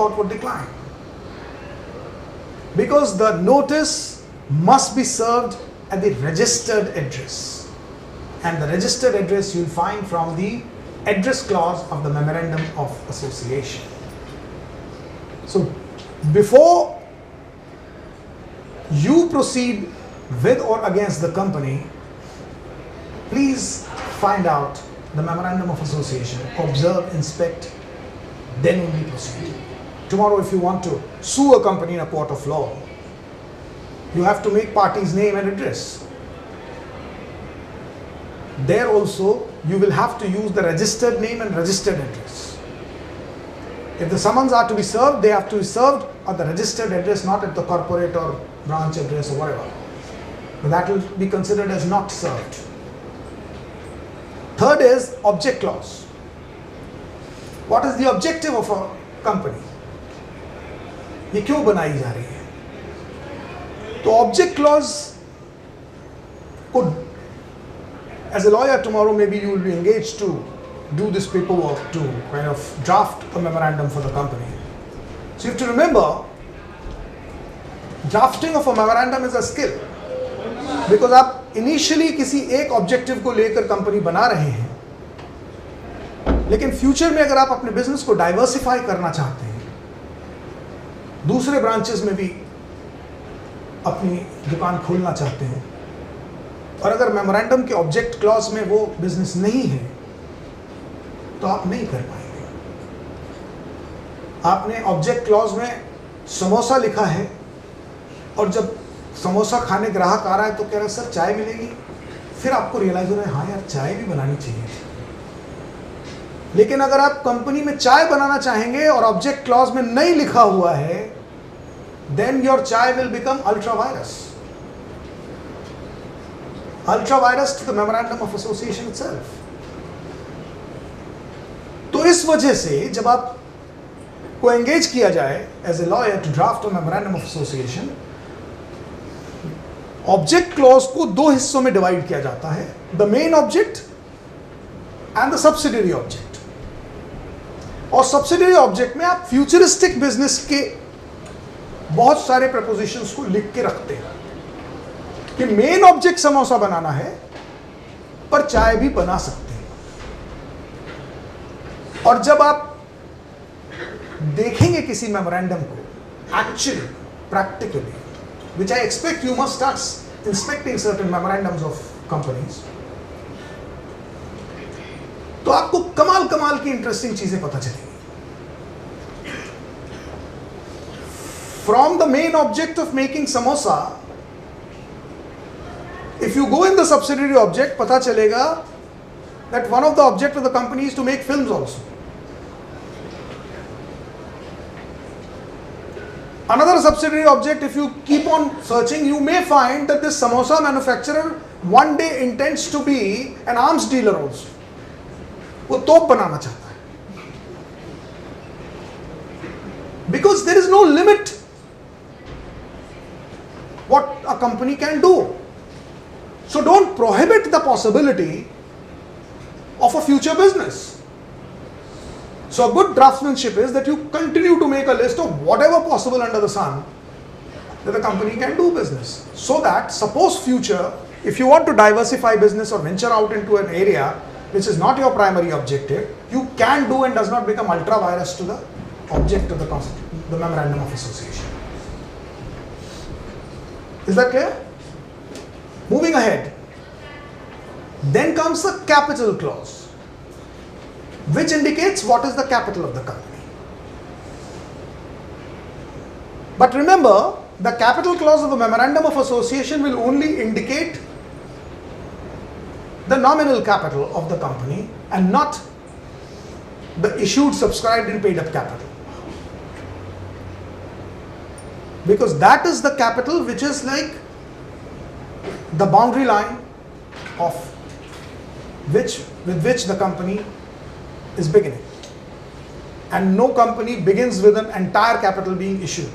court would decline. Because the notice must be served at the registered address. And the registered address you'll find from the address clause of the Memorandum of Association. So before you proceed with or against the company, please find out the Memorandum of Association, observe, inspect, then only proceed. Tomorrow if you want to sue a company in a court of law, you have to make party's name and address. There also you will have to use the registered name and registered address. If the summons are to be served, they have to be served at the registered address, not at the corporate or branch address or whatever. But that will be considered as not served. Third is object clause. What is the objective of a company? ये क्यों बनाई जा रही है? तो object clause could, as a lawyer tomorrow maybe you will be engaged to do this paperwork to kind of draft a memorandum for the company. So you have to remember, drafting of a memorandum is a skill. Because आप initially किसी एक objective को लेकर company बना रहे हैं, लेकिन future में अगर आप अपने बिजनेस को डाइवर्सिफाई करना चाहते हैं, दूसरे ब्रांचेस में भी अपनी दुकान खोलना चाहते हैं, और अगर मेमोरेंडम के ऑब्जेक्ट क्लॉज में वो बिजनेस नहीं है, तो आप नहीं कर पाएंगे. आपने ऑब्जेक्ट क्लॉज में समोसा लिखा है, और जब समोसा खाने ग्राहक आ रहा है तो कह रहा है सर चाय मिलेगी, फिर आपको रियलाइज हो रहा है हाँ यार चाय भी बनानी चाहिए. लेकिन अगर आप कंपनी में चाय बनाना चाहेंगे और ऑब्जेक्ट क्लॉज में नहीं लिखा हुआ है, then your chai will become ultra virus. Ultra virus to the memorandum of association itself. तो इस वजह से जब आप को एंगेज किया जाए as a lawyer to draft a memorandum of association, object clause को दो हिस्सों में डिवाइड किया जाता है, the main object and the subsidiary object. और सब्सिडियरी ऑब्जेक्ट में आप फ्यूचरिस्टिक बिजनेस के बहुत सारे प्रपोजिशंस को लिख के रखते हैं कि मेन ऑब्जेक्ट समोसा बनाना है, पर चाय भी बना सकते हैं. और जब आप देखेंगे किसी मेमोरेंडम को actually practically, which I expect you must start inspecting certain memorandums of companies, तो आपको कमाल कमाल की इंटरेस्टिंग चीजें पता चलेंगी. From the main object of making samosa, if you go in the subsidiary object, पता चलेगा that one of the object of the company is to make films also. Another subsidiary object, if you keep on searching, you may find that this samosa manufacturer one day intends to be an arms dealer also. वो तोप बनाना चाहता है. Because there is no limit what a company can do. So don't prohibit the possibility of a future business. So a good draftsmanship is that you continue to make a list of whatever possible under the sun that the company can do business. So that suppose future, if you want to diversify business or venture out into an area which is not your primary objective, you can do and does not become ultra virus to the object of the memorandum of association. Is that clear? Moving ahead, then comes the capital clause, which indicates what is the capital of the company. But remember, the capital clause of the memorandum of association will only indicate the nominal capital of the company and not the issued, subscribed and paid up capital. Because that is the capital which is like the boundary line of with which the company is beginning. And no company begins with an entire capital being issued.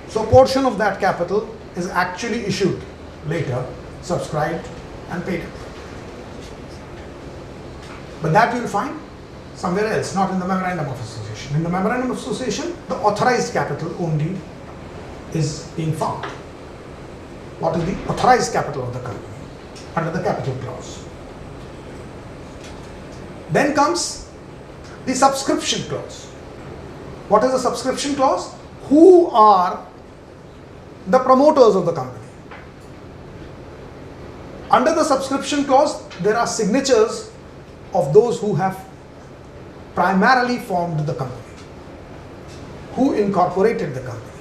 So a portion of that capital is actually issued later, subscribed and paid up. But that you will find somewhere else, not in the memorandum of association. resolution. In the memorandum of association, the authorized capital only is being found. What is the authorized capital of the company under the capital clause? Then comes the subscription clause. What is the subscription clause? Who are the promoters of the company? Under the subscription clause, there are signatures of those who have primarily formed the company, who incorporated the company.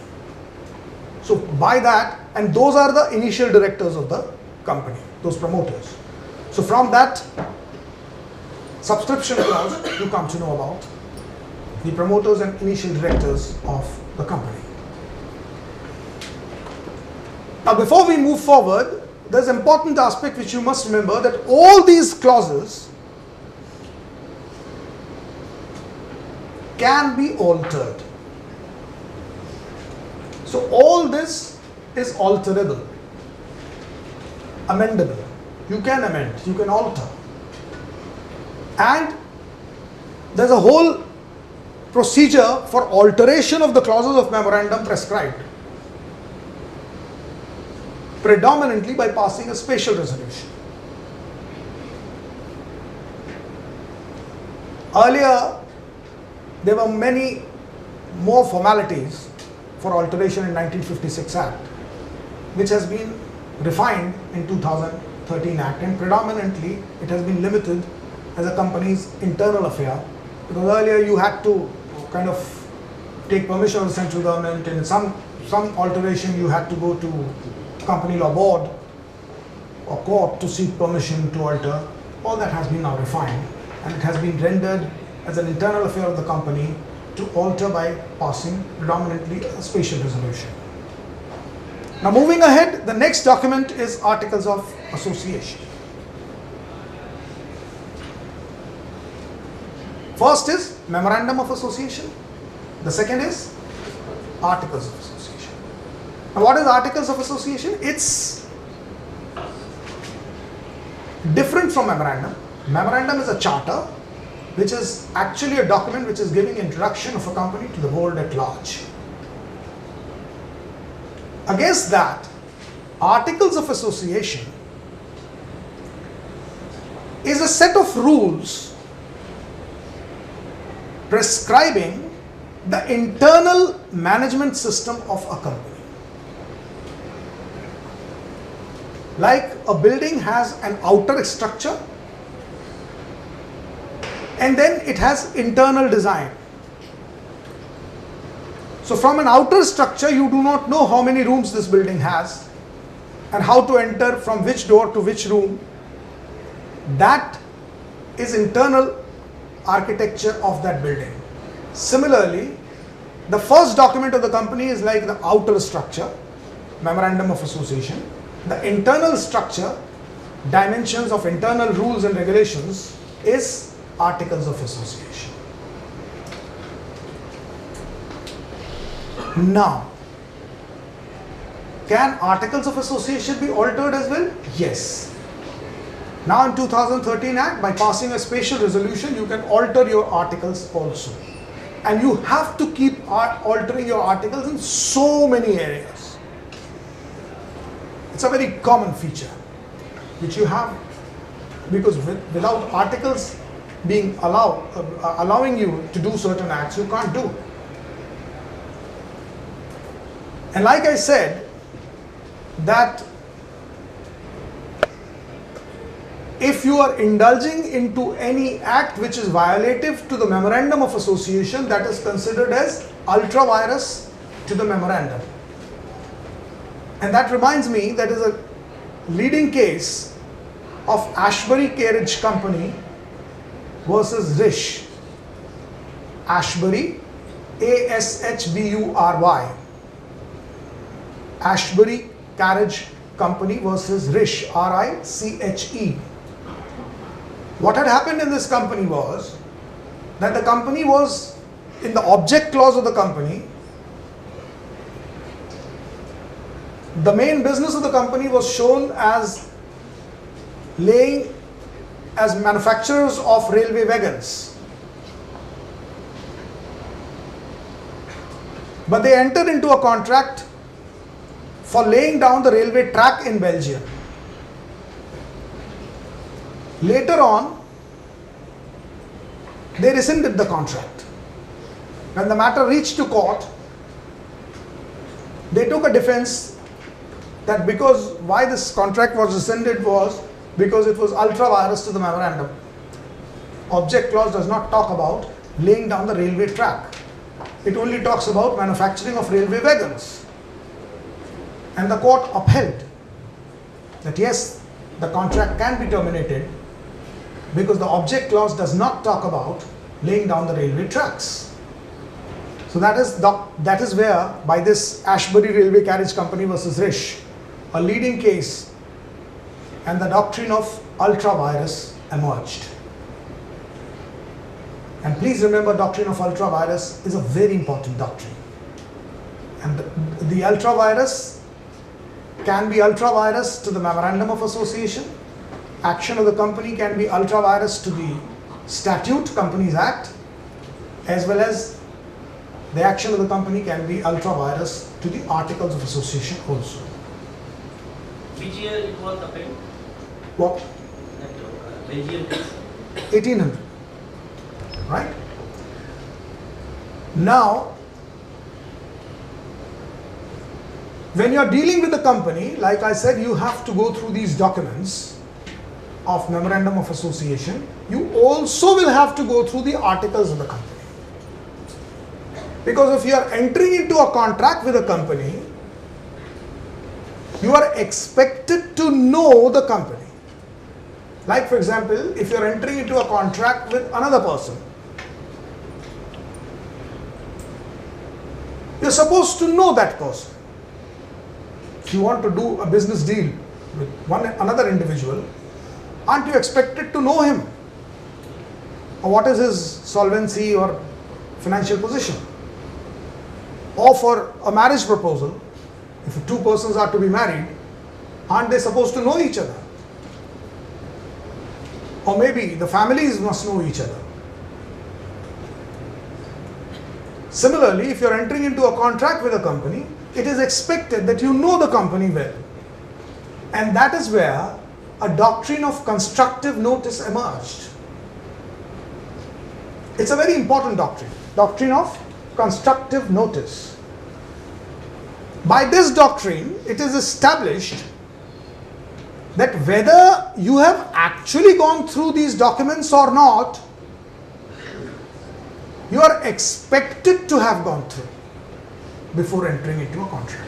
So by that, and those are the initial directors of the company, those promoters. So from that subscription clause, you come to know about the promoters and initial directors of the company. Now before we move forward, there's an important aspect which you must remember, that all these clauses can be altered. So all this is alterable, amendable. You can amend, you can alter. And there's a whole procedure for alteration of the clauses of memorandum prescribed, predominantly by passing a special resolution. Earlier, there were many more formalities for alteration in 1956 Act, which has been refined in 2013 Act, and predominantly it has been limited as a company's internal affair, because earlier you had to kind of take permission of the central government, and some alteration you had to go to company law board or court to seek permission to alter. All that has been now refined, and it has been rendered as an internal affair of the company to alter by passing predominantly a special resolution. Now moving ahead, the next document is Articles of Association. First is Memorandum of Association. The second is Articles of Association. Now what is Articles of Association? It's different from Memorandum. Memorandum is a charter, which is actually a document which is giving introduction of a company to the world at large. Against that, Articles of Association is a set of rules prescribing the internal management system of a company. Like a building has an outer structure, and then it has internal design. So from an outer structure, you do not know how many rooms this building has and how to enter from which door to which room. That is internal architecture of that building. Similarly, the first document of the company is like the outer structure, Memorandum of Association. The internal structure, dimensions of internal rules and regulations is Articles of Association. Now, can Articles of Association be altered as well? Yes. Now in 2013 Act, by passing a special resolution, you can alter your articles also. And you have to keep altering your articles in so many areas. It's a very common feature which you have, because without articles being allowing you to do certain acts, you can't do. And like I said, that if you are indulging into any act which is violative to the Memorandum of Association, that is considered as ultra vires to the memorandum. And that reminds me, that is a leading case of Ashbury Carriage Company versus Rish. Ashbury, A-S-H-B-U-R-Y. Ashbury Carriage Company versus Rish, R-I-C-H-E. What had happened in this company was that the company was, in the object clause of the company, the main business of the company was shown as laying as manufacturers of railway wagons. But they entered into a contract for laying down the railway track in Belgium. Later on, they rescinded the contract. When the matter reached to court, they took a defense that because why this contract was rescinded was because it was ultra vires to the memorandum. Object clause does not talk about laying down the railway track. It only talks about manufacturing of railway wagons. And the court upheld that yes, the contract can be terminated because the object clause does not talk about laying down the railway tracks. So that is where, by this Ashbury Railway Carriage Company versus Risch, a leading case, and the doctrine of ultra vires emerged. And please remember, doctrine of ultra vires is a very important doctrine. And the ultra vires can be ultra vires to the memorandum of association. Action of the company can be ultra vires to the statute, Companies Act, as well as the action of the company can be ultra vires to the articles of association also. Which year it was upheld? What? Belgium case. 1800. Right? Now, when you are dealing with a company, like I said, you have to go through these documents of memorandum of association. You also will have to go through the articles of the company. Because if you are entering into a contract with a company, you are expected to know the company. Like for example, if you are entering into a contract with another person, you are supposed to know that person. If you want to do a business deal with another individual, aren't you expected to know him? Or what is his solvency or financial position? Or for a marriage proposal, if two persons are to be married, aren't they supposed to know each other? Or maybe the families must know each other. Similarly, if you are entering into a contract with a company, it is expected that you know the company well. And that is where a doctrine of constructive notice emerged. It's a very important doctrine, doctrine of constructive notice. By this doctrine, it is established that whether you have actually gone through these documents or not, you are expected to have gone through before entering into a contract.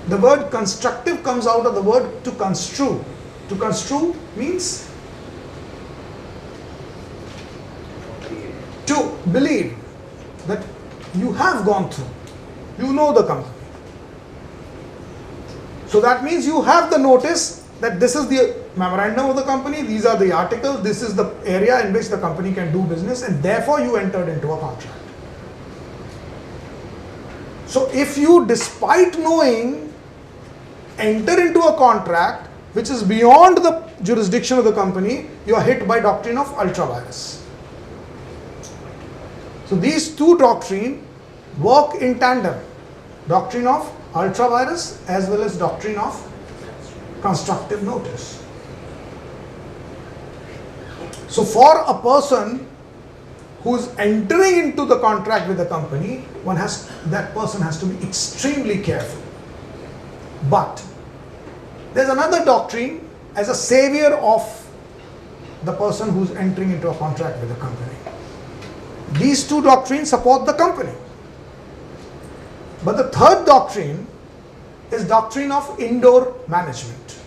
The word constructive comes out of the word to construe. To construe means to believe that you have gone through, you know the company. So that means you have the notice that this is the memorandum of the company, these are the articles, this is the area in which the company can do business, and therefore you entered into a contract. So if you, despite knowing, enter into a contract which is beyond the jurisdiction of the company, you are hit by doctrine of ultra vires. So these two doctrines work in tandem, doctrine of ultra vires as well as doctrine of constructive notice. So for a person who is entering into the contract with the company, that person has to be extremely careful. But there's another doctrine as a savior of the person who's entering into a contract with the company. These two doctrines support the company. But the third doctrine is doctrine of indoor management.